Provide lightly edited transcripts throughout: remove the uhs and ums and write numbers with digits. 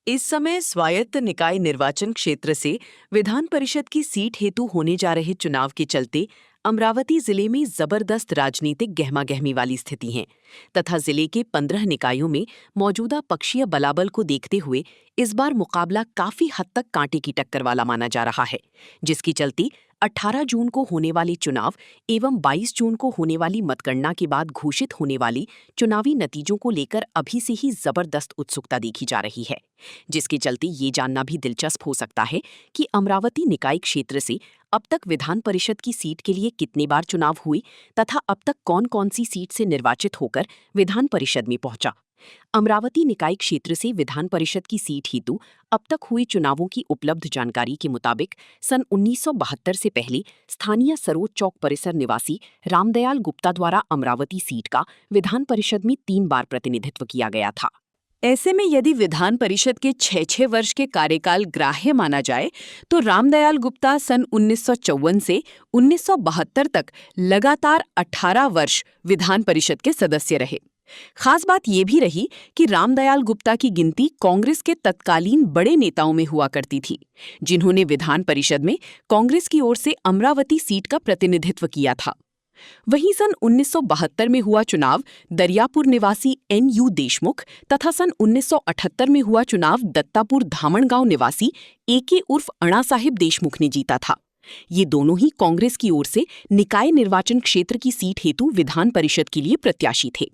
इस समय स्वायत्त निकाय निर्वाचन क्षेत्र से विधान परिषद की सीट हेतु होने जा रहे चुनाव के चलते अमरावती जिले में जबरदस्त राजनीतिक गहमागहमी वाली स्थिति है तथा जिले के 15 निकायों में मौजूदा पक्षीय बलाबल को देखते हुए इस बार मुकाबला काफी हद तक कांटे की टक्कर वाला माना जा रहा है, जिसकी चलती 18 जून को होने वाले चुनाव एवं 22 जून को होने वाली मतगणना के बाद घोषित होने वाली चुनावी नतीजों को लेकर अभी से ही जबरदस्त उत्सुकता देखी जा रही है, जिसके चलते ये जानना भी दिलचस्प हो सकता है कि अमरावती निकाय क्षेत्र से अब तक विधान परिषद की सीट के लिए कितनी बार चुनाव हुए तथा अब तक कौन कौन सी सीट से निर्वाचित होकर विधान परिषद में पहुंचा। अमरावती निकाय क्षेत्र से विधान परिषद की सीट हेतु अब तक हुए चुनावों की उपलब्ध जानकारी के मुताबिक सन 1972 से पहले स्थानीय सरोज चौक परिसर निवासी रामदयाल गुप्ता द्वारा अमरावती सीट का विधान परिषद में 3 बार प्रतिनिधित्व किया गया था। ऐसे में यदि विधान परिषद के 6-6 वर्ष के कार्यकाल ग्राह्य माना जाए तो रामदयाल गुप्ता सन 1954 से 1972 तक लगातार 18 वर्ष विधान परिषद के सदस्य रहे। खास बात यह भी रही कि रामदयाल गुप्ता की गिनती कांग्रेस के तत्कालीन बड़े नेताओं में हुआ करती थी, जिन्होंने विधान परिषद में कांग्रेस की ओर से अमरावती सीट का प्रतिनिधित्व किया था। वहीं सन 1972 में हुआ चुनाव दरियापुर निवासी NU देशमुख तथा सन 1978 में हुआ चुनाव दत्तापुर धामणगांव निवासी AK उर्फ अणा साहिब देशमुख ने जीता था। ये दोनों ही कांग्रेस की ओर से निकाय निर्वाचन क्षेत्र की सीट हेतु विधान परिषद के लिए प्रत्याशी थे।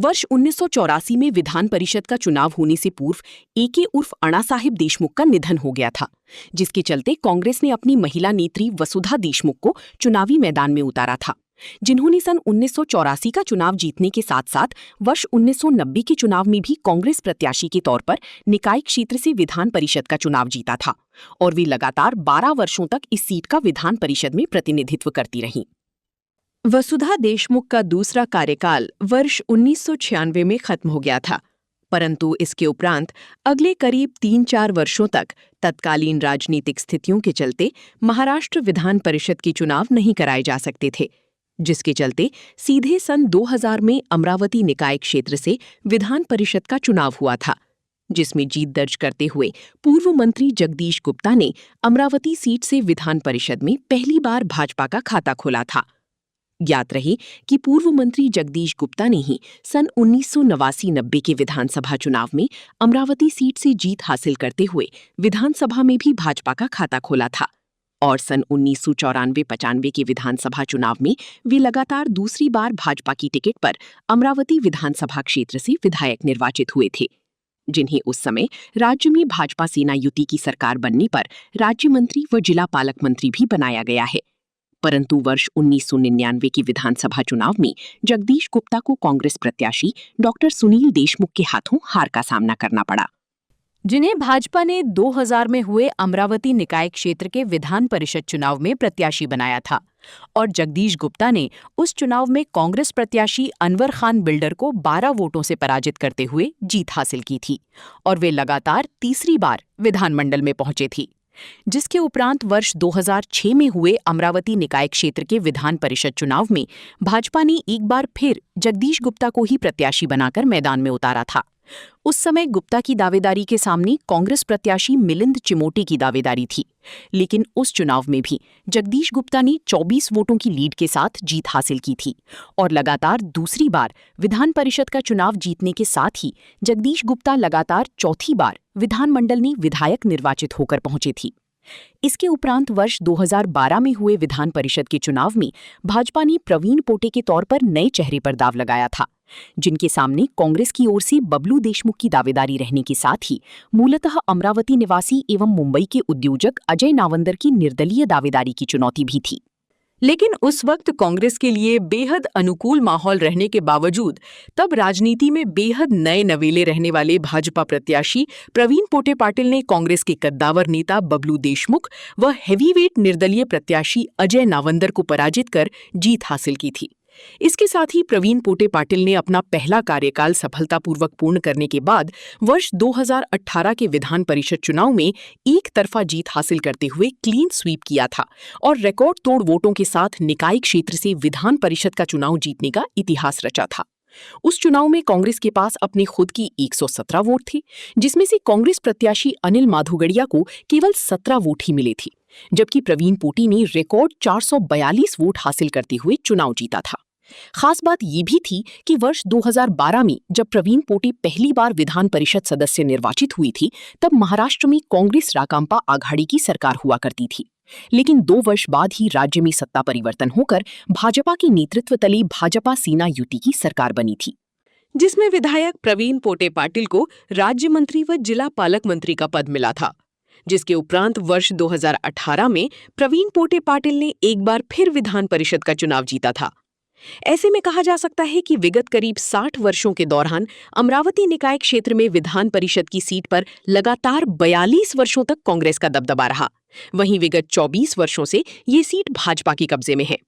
वर्ष 1984 में विधान परिषद का चुनाव होने से पूर्व AK उर्फ अणा साहिब देशमुख का निधन हो गया था, जिसके चलते कांग्रेस ने अपनी महिला नेत्री वसुधा देशमुख को चुनावी मैदान में उतारा था, जिन्होंने सन 1984 का चुनाव जीतने के साथ साथ वर्ष 1990 के चुनाव में भी कांग्रेस प्रत्याशी के तौर पर निकाय क्षेत्र से विधान परिषद का चुनाव जीता था और वे लगातार 12 वर्षों तक इस सीट का विधान परिषद में प्रतिनिधित्व करती रहीं। वसुधा देशमुख का दूसरा कार्यकाल वर्ष 1996 में खत्म हो गया था, परंतु इसके उपरांत अगले करीब 3-4 वर्षों तक तत्कालीन राजनीतिक स्थितियों के चलते महाराष्ट्र विधान परिषद के चुनाव नहीं कराए जा सकते थे, जिसके चलते सीधे सन 2000 में अमरावती निकाय क्षेत्र से विधान परिषद का चुनाव हुआ था, जिसमें जीत दर्ज करते हुए पूर्व मंत्री जगदीश गुप्ता ने अमरावती सीट से विधान परिषद में पहली बार भाजपा का खाता खोला था। ज्ञात रहे कि पूर्व मंत्री जगदीश गुप्ता ने ही सन 1989-90 के विधानसभा चुनाव में अमरावती सीट से जीत हासिल करते हुए विधानसभा में भी भाजपा का खाता खोला था और सन 1994-95 के विधानसभा चुनाव में वे लगातार दूसरी बार भाजपा की टिकट पर अमरावती विधानसभा क्षेत्र से विधायक निर्वाचित हुए थे, जिन्हें उस समय राज्य में भाजपा सेना युति की सरकार बनने पर राज्य मंत्री व जिला पालक मंत्री भी बनाया गया है। परंतु वर्ष 1999 के विधानसभा चुनाव में जगदीश गुप्ता को कांग्रेस प्रत्याशी डॉक्टर सुनील देशमुख के हाथों हार का सामना करना पड़ा, जिन्हें भाजपा ने 2000 में हुए अमरावती निकाय क्षेत्र के विधान परिषद चुनाव में प्रत्याशी बनाया था और जगदीश गुप्ता ने उस चुनाव में कांग्रेस प्रत्याशी अनवर खान बिल्डर को 12 वोटों से पराजित करते हुए जीत हासिल की थी और वे लगातार तीसरी बार विधानमंडल में पहुंचे थी। जिसके उपरांत वर्ष 2006 में हुए अमरावती निकाय क्षेत्र के विधान परिषद चुनाव में भाजपा ने एक बार फिर जगदीश गुप्ता को ही प्रत्याशी बनाकर मैदान में उतारा था। उस समय गुप्ता की दावेदारी के सामने कांग्रेस प्रत्याशी मिलिंद चिमोटे की दावेदारी थी, लेकिन उस चुनाव में भी जगदीश गुप्ता ने 24 वोटों की लीड के साथ जीत हासिल की थी और लगातार दूसरी बार विधान परिषद का चुनाव जीतने के साथ ही जगदीश गुप्ता लगातार चौथी बार विधानमंडल में विधायक निर्वाचित होकर पहुंचे थी। इसके उपरांत वर्ष 2012 में हुए विधान परिषद के चुनाव में भाजपा ने प्रवीण पोटे के तौर पर नए चेहरे पर दाव लगाया था, जिनके सामने कांग्रेस की ओर से बबलू देशमुख की दावेदारी रहने के साथ ही मूलतः अमरावती निवासी एवं मुंबई के उद्योजक अजय नावंदर की निर्दलीय दावेदारी की चुनौती भी थी। लेकिन उस वक्त कांग्रेस के लिए बेहद अनुकूल माहौल रहने के बावजूद तब राजनीति में बेहद नए नवेले रहने वाले भाजपा प्रत्याशी प्रवीण पोटे पाटिल ने कांग्रेस के कद्दावर नेता बबलू देशमुख व हेवीवेट निर्दलीय प्रत्याशी अजय नावंदर को पराजित कर जीत हासिल की थी। इसके साथ ही प्रवीण पोटे पाटिल ने अपना पहला कार्यकाल सफलतापूर्वक पूर्ण करने के बाद वर्ष 2018 के विधान परिषद चुनाव में एक तरफा जीत हासिल करते हुए क्लीन स्वीप किया था और रिकॉर्ड तोड़ वोटों के साथ निकाय क्षेत्र से विधान परिषद का चुनाव जीतने का इतिहास रचा था। उस चुनाव में कांग्रेस के पास अपने खुद की 117 वोट थे, जिसमें से कांग्रेस प्रत्याशी अनिल माधुगड़िया को केवल 17 वोट ही मिले थे, जबकि प्रवीण पोटी ने रिकॉर्ड 442 वोट हासिल करते हुए चुनाव जीता था। खास बात ये भी थी कि वर्ष 2012 में जब प्रवीण पोटी पहली बार विधान परिषद सदस्य निर्वाचित हुई थी, तब महाराष्ट्र में कांग्रेस राकांपा आघाड़ी की सरकार हुआ करती थी। लेकिन 2 वर्ष बाद ही राज्य में सत्ता परिवर्तन होकर भाजपा के नेतृत्व तले भाजपा सेना युति की सरकार बनी थी, जिसमें विधायक प्रवीण पोटे पाटिल को राज्य मंत्री व जिला पालक मंत्री का पद मिला था। जिसके उपरांत वर्ष 2018 में प्रवीण पोटे पाटिल ने एक बार फिर विधान परिषद का चुनाव जीता था। ऐसे में कहा जा सकता है कि विगत करीब 60 वर्षों के दौरान अमरावती निकाय क्षेत्र में विधान परिषद की सीट पर लगातार 42 वर्षों तक कांग्रेस का दबदबा रहा। वहीं विगत 24 वर्षों से ये सीट भाजपा के कब्जे में है।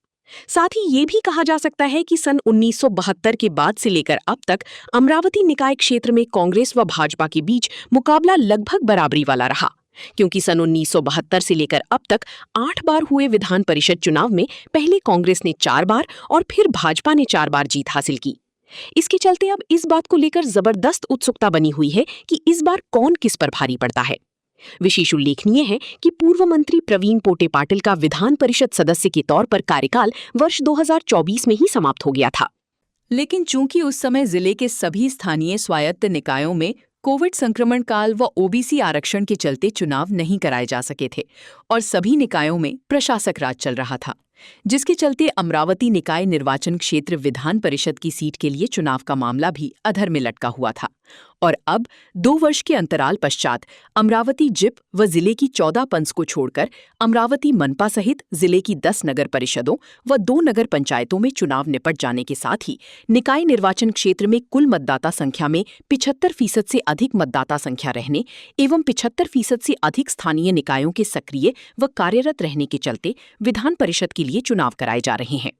साथ ही ये भी कहा जा सकता है कि सन 1972 के बाद से लेकर अब तक अमरावती निकाय क्षेत्र में कांग्रेस व भाजपा के बीच मुकाबला लगभग बराबरी वाला रहा, क्योंकि सन 1972 से लेकर अब तक 8 बार हुए विधान परिषद चुनाव में पहले कांग्रेस ने 4 बार और फिर भाजपा ने 4 बार जीत हासिल की। इसके चलते अब इस बात को लेकर जबरदस्त उत्सुकता बनी हुई है कि इस बार कौन किस पर भारी पड़ता है। विशेष उल्लेखनीय है कि पूर्व मंत्री प्रवीण पोटे पाटिल का विधान परिषद सदस्य के तौर पर कार्यकाल वर्ष 2024 में ही समाप्त हो गया था। लेकिन चूंकि उस समय जिले के सभी स्थानीय स्वायत्त निकायों में कोविड संक्रमण काल व ओबीसी आरक्षण के चलते चुनाव नहीं कराए जा सके थे और सभी निकायों में प्रशासक राज चल रहा था, जिसके चलते अमरावती निकाय निर्वाचन क्षेत्र विधान परिषद की सीट के लिए चुनाव का मामला भी अधर में लटका हुआ था। और अब 2 वर्ष के अंतराल पश्चात अमरावती जिप व जिले की 14 पंच को छोड़कर अमरावती मनपा सहित जिले की 10 नगर परिषदों व 2 नगर पंचायतों में चुनाव निपट जाने के साथ ही निकाय निर्वाचन क्षेत्र में कुल मतदाता संख्या में 75% से अधिक मतदाता संख्या रहने एवं 75% से अधिक स्थानीय निकायों के सक्रिय व कार्यरत रहने के चलते विधान परिषद के लिए चुनाव कराए जा रहे हैं।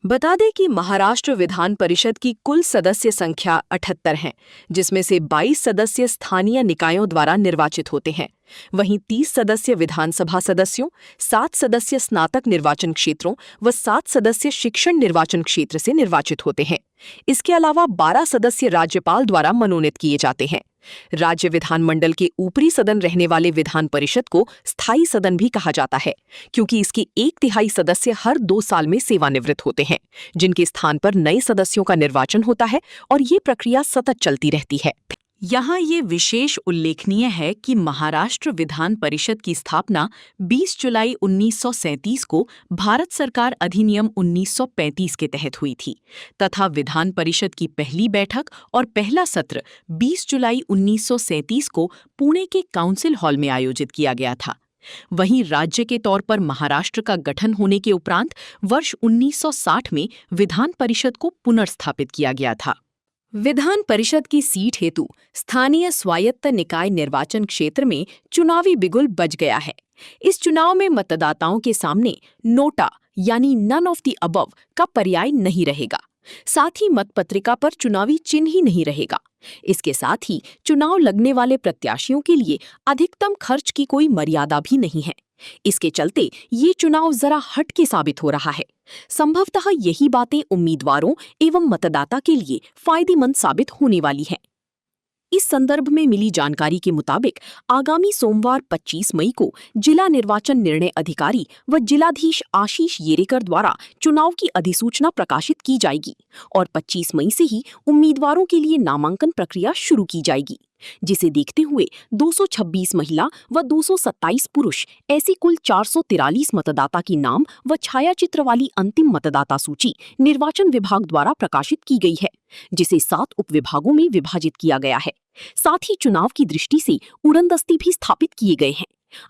बता दें कि महाराष्ट्र विधान परिषद की कुल सदस्य संख्या 78 है, जिसमें से 22 सदस्य स्थानीय निकायों द्वारा निर्वाचित होते हैं। वहीं 30 सदस्य विधानसभा सदस्यों, 7 सदस्य स्नातक निर्वाचन क्षेत्रों व 7 सदस्य शिक्षण निर्वाचन क्षेत्र से निर्वाचित होते हैं। इसके अलावा 12 सदस्य राज्यपाल द्वारा मनोनीत किए जाते हैं। राज्य विधानमंडल के ऊपरी सदन रहने वाले विधान परिषद को स्थायी सदन भी कहा जाता है, क्योंकि इसके 1/3 सदस्य हर 2 साल में सेवानिवृत्त होते हैं, जिनके स्थान पर नए सदस्यों का निर्वाचन होता है और ये प्रक्रिया सतत चलती रहती है। यहाँ ये विशेष उल्लेखनीय है कि महाराष्ट्र विधान परिषद की स्थापना 20 जुलाई 1937 को भारत सरकार अधिनियम 1935 के तहत हुई थी तथा विधान परिषद की पहली बैठक और पहला सत्र 20 जुलाई 1937 को पुणे के काउंसिल हॉल में आयोजित किया गया था। वहीं राज्य के तौर पर महाराष्ट्र का गठन होने के उपरांत वर्ष 1960 में विधान परिषद को पुनर्स्थापित किया गया था। विधान परिषद की सीट हेतु स्थानीय स्वायत्त निकाय निर्वाचन क्षेत्र में चुनावी बिगुल बज गया है। इस चुनाव में मतदाताओं के सामने नोटा यानी नन ऑफ द अबव का पर्याय नहीं रहेगा। साथ ही मतपत्रिका पर चुनावी चिन्ह ही नहीं रहेगा। इसके साथ ही चुनाव लड़ने वाले प्रत्याशियों के लिए अधिकतम खर्च की कोई मर्यादा भी नहीं है। इसके चलते ये चुनाव जरा हटके साबित हो रहा है। संभवतः यही बातें उम्मीदवारों एवं मतदाता के लिए फायदेमंद साबित होने वाली हैं। इस संदर्भ में मिली जानकारी के मुताबिक आगामी सोमवार 25 मई को जिला निर्वाचन निर्णय अधिकारी व जिलाधीश आशीष येरेकर द्वारा चुनाव की अधिसूचना प्रकाशित की जाएगी और 25 मई से ही उम्मीदवारों के लिए नामांकन प्रक्रिया शुरू की जाएगी, जिसे देखते हुए 226 महिला व 227 पुरुष ऐसी कुल 443 मतदाता की नाम व छायाचित्र वाली अंतिम मतदाता सूची निर्वाचन विभाग द्वारा प्रकाशित की गई है, जिसे 7 उपविभागों में विभाजित किया गया है। साथ ही चुनाव की दृष्टि से उड़नदस्ते भी स्थापित किए गए हैं।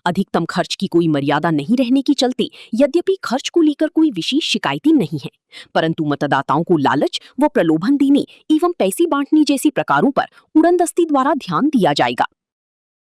अधिकतम खर्च की कोई मर्यादा नहीं रहने के चलते यद्यपि खर्च को लेकर कोई विशेष शिकायतें नहीं है, परंतु मतदाताओं को लालच व प्रलोभन देने एवं पैसे बांटने जैसे प्रकारों पर उड़नदस्ते द्वारा ध्यान दिया जाएगा।